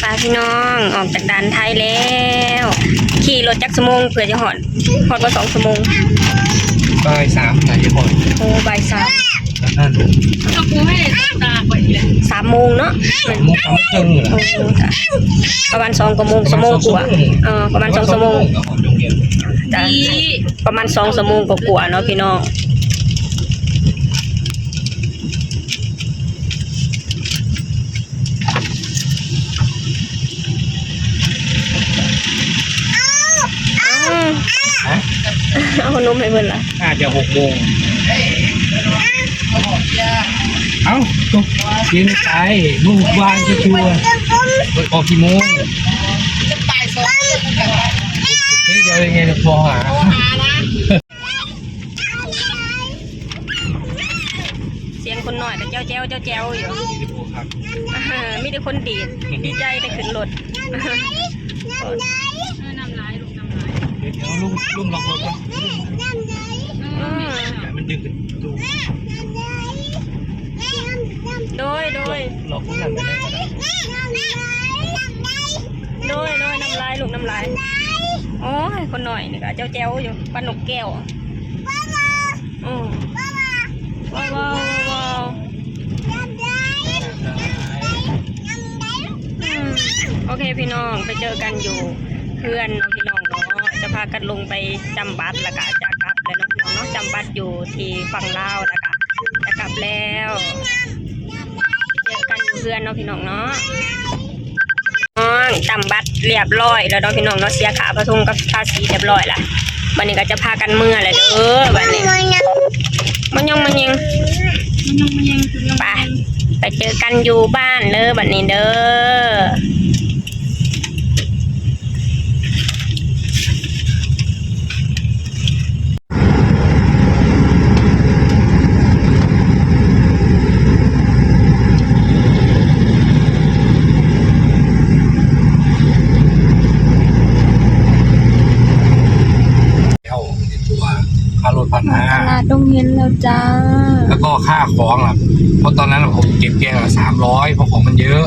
าพี่น้องออกจากด่านไทยแล้วขี่รถจักรชั่วโมงเพื่อจะหอดว่า2 ชั่วโมงบ่าย3ไหนจะหมดโอ้บ่าย3นั่นเราปูให้ตาไปเลย3 โมงเนาะ3 โมงครึ่งเหรอประมาณ2 ชั่วโมงกว่าประมาณ2 ชั่วโมงจ้ะประมาณ2 ชั่วโมงกว่าเนาะพี่น้องเอาขนมให้เพิ่นล่ะอาจจะ6 โมงเอ้าตุ๊กกินไปลูกวางจะชัวร์ออกกี่โมงเดี๋ยวยังไงจะโทรหาเสียงคนหน่อยแต่เจ้าอยู่มีแต่คนดีใจได้ขึ้นรถน้ำลายลูกน้ำลายเดี๋ยวลุงลองรถก่อนมันดึงกันดูโดยหลอกคุณหลังไปได้ก็ได้โดยน้ำลายลูกน้ำลายโอ้ยคนหน่อยนี่ก็เจ้าอยู่ปลาหนกแก้วว้าวโอเคพี่น้องไปเจอกันอยู่เพื่อนน้องพี่น้องเนาะจะพากันลงไปจำบัตรแล้วก็จะกลับแล้วน้องพี่น้องเนาะจำบัตรอยู่ที่ฝั่งลาวแล้วก็จะกลับแล้วเจอกันอยู่เพื่อนน้องพี่น้องเนาะจำบัตรเรียบร้อยแล้วน้องพี่น้องเนาะเสียค่าประทุงกับภาษีเรียบร้อยละวันนี้ก็จะพากันเมื่อเลยเด้อวันนี้มันยังไปเจอกันอยู่บ้านเด้อวันนี้เด้อค่ารถ1,500ตลาดดงเย็นแล้วจ้าแล้วก็ค่าของล่ะเพราะตอนนั้นผมเก็บแกง300เพราะของมันเยอะ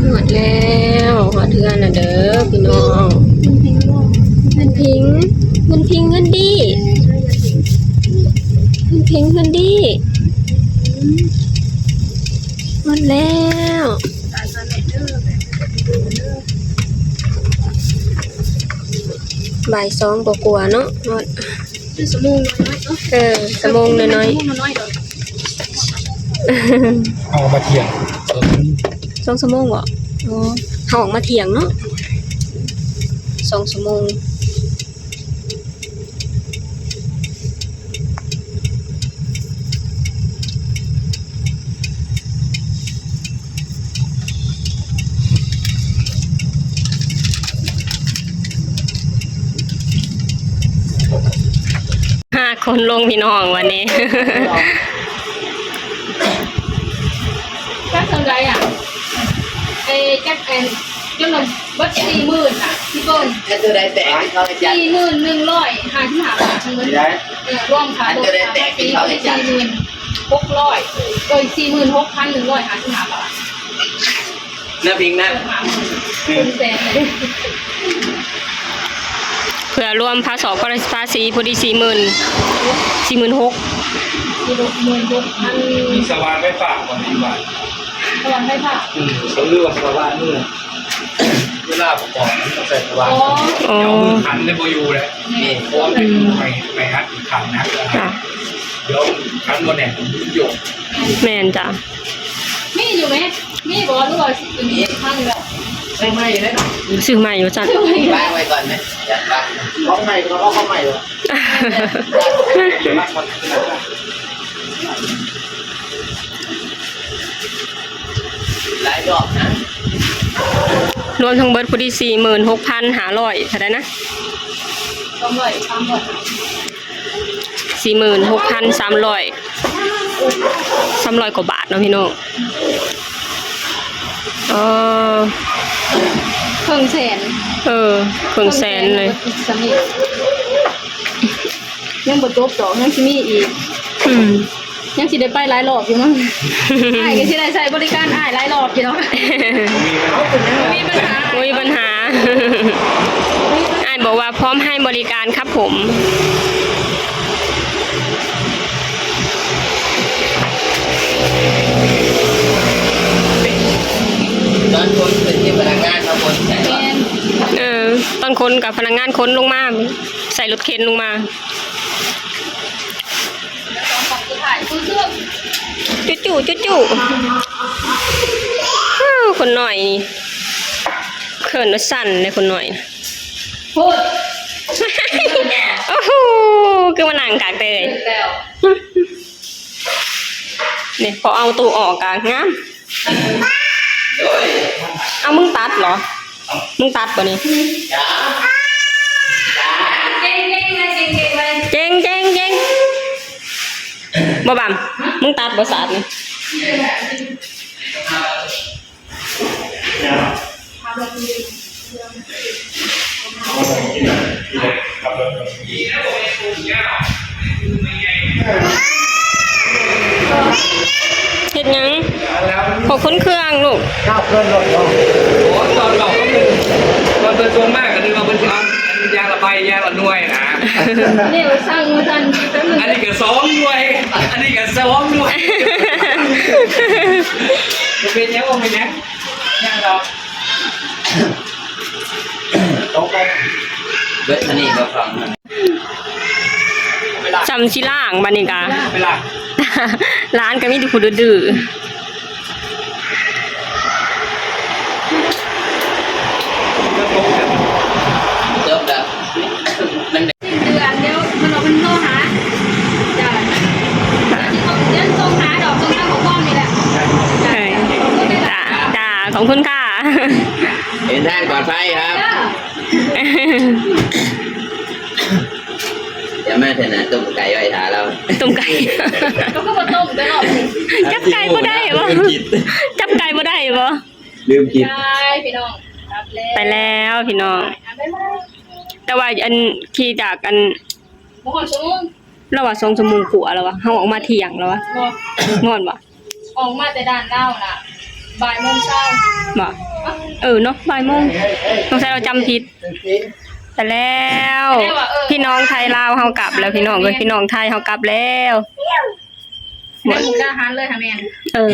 หมดแล้วหอดเทือนน่ะเด้อพี่น้องเงินพิงเงินดีเงินดีหมดแล้วบ่าย2 กว่าเนาะหมดชั่วโมงน้อยเนาะชั่วโมงน้อยเอามาเที่ยง2 ชั่วโมงเหรออ๋อเขาออกมาเที่ยงเนาะ2 ชั่วโมง5 คนลงพี่น้องวันนี้แค่ทำไรอ่ะแจ็คจนบัตร40,000อ่ะพี่ก้นจะตัวได้แต่เขาให้จัด41,155 บาททั้งหมดรวมค่าตัวได้ปี46,00 46,155 บาทน้าพิงนะเพื่อรวมภาษีพอดี46,000มีสว่านไม่ฝากก่อนดีกว่าสว่านไม่ฝากเขาเลือกสว่านนี่เวลาประกอบต้องใส่สว่านเดี๋ยวขันในโบยูเลยนี่เพราะว่าไม่ฮัดขันนะเดี๋ยวขันบนเนี่ยโยกแม่นจ้ะมีอยู่ไหมมีบอกว่าด้วยมีข้างเดียวไม่เลยนะซื้อใหม่อยู่จ้ะบ้างไว้ก่อนไหมอยากบ้างเข้าใหม่เราก็เข้าใหม่เลยหลายดอกนะรวมทั้งเบิร์ดพอดี46,500เท่าไหร่นะ46,300 กว่าบาทเนาะพี่น้อง อ๋อ เครื่องแสน ครึ่งแสนเลย สนิทยังบ่จบดอกยังสิมีอีก ยังสิได้ไปหลายรอบอยู่มั้ง อ้ายก็สิได้ใช้บริการอ้ายหลายรอบอยู่เนาะ มีปัญหา มีปัญหา อ้ายบอกว่าพร้อมให้บริการครับผม ตอนคนเป็นที่พนักงานบางคนใส่ แม่น ตอนคนกับพนักงานค้นลงมา ใส่รถเข็นลงมา แล้วสองฝั่งสุดท้ายคือเครื่อง จู่อ้าวคนหน่อยนี่เขินว่าสั่นเลยคนหน่อย พูด โอ้โหคือมานั่งกากเตย แล้ว เนี่ยพอเอาตู้ออกกลางงามเอามึงตัดเหรอ มึงตัดป่ะนี่ เก่งๆเลยเก่งๆเลย เจ๊งบ่บำมึงตัดบ่สาดนี่เฮ็ดหยังขอค้นเครื่องลูก ข้าวเพื่อนรถเนาะ โอ้ตอนเราก็เป็นตอนเป็นทรงมากก็นึกว่าเป็นยางระบายยางละหน่วยนะ เนี่ยสร้างมาทันแป๊บนึง อันนี้ก็ซ้อมด้วย อันนี้ก็ซ้อมด้วยมันเป็นยังไงยังเรา ต้องไปเวทนี่ก็ฟัง เวลา จำชิล่างบานิกา เวลา ร้านก็มีแต่ผู้ดื้อ เติมแบบมัน สิ้นเดือนเดี๋ยวมันเอาเป็นโทรหาจ้ะเดี๋ยวโทรหาดอกโทรหาของพ่อนี่แหละ ๆเอ้ยจ้าของคุณค่ะ เดินทางปลอดภัยครับจะไม่ถนัดต้มไก่ไว้ทาเรา ต้มไก่ ก็คือบ่ต้มไปรอบนึง จับไก่บ่ได้บ่จับไก่บ่ได้บ่ ลืมคิด ได้พี่น้องครับแล้ว ไปแล้วพี่น้อง บ๊ายบาย แต่ว่าอันขี่จากอัน บ่ฮอดชั่วโมง เราว่า2 ชั่วโมงกว่าแล้ววะเฮาออกมาเที่ยงแล้ววะ บ่ งอนบ่ ออกมาแต่ด้านเล่าน่ะบ่ายโมงเช้า บ่เนาะบ่ายโมงสงสัยเราจำผิดไปแล้ว พี่น้องไทยลาวเฮากลับแล้วพี่น้องเอ้ยพี่น้องไทยเฮากลับแล้ว แม่มุกดาหารเลยค่ะแม่น เออ